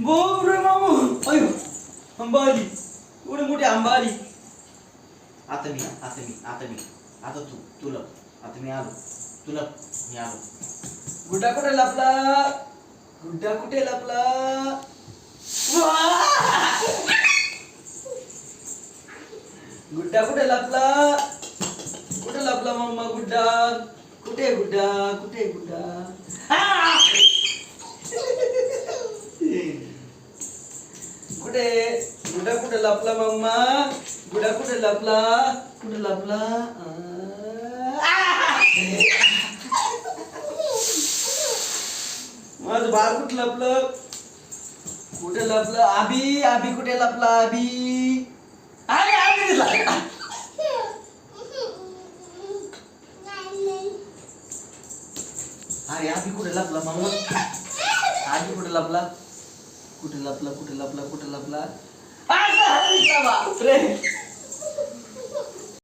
बापरे मामा, अयो आंबा आली, एवढी मोठी आंबा आली. आता तू तुला आता मी आलो, तुला मी आलो. गुड्डा कुठे लपला, गुड्डा कुठे लपला. गुड्डा कुठे लपला, कुठे लपला मम्मा गुड्डा, कुठे गुड्डा, कुठे गुड्डा. कुठे गुड्डा, कुठे लपला मम्मा, गुड्डा कुठे लपला, कुठे लपला. माझं बाळ कुठे लपलं, कुठे लपलं. आबी, आबी कुठे लपला, आबी. अरे आबी अरे आबी कुठे लपला मम्मा, आबी कुठे लपला, कुठे लपला, कुठे लपला, कुठे लपला. बापरे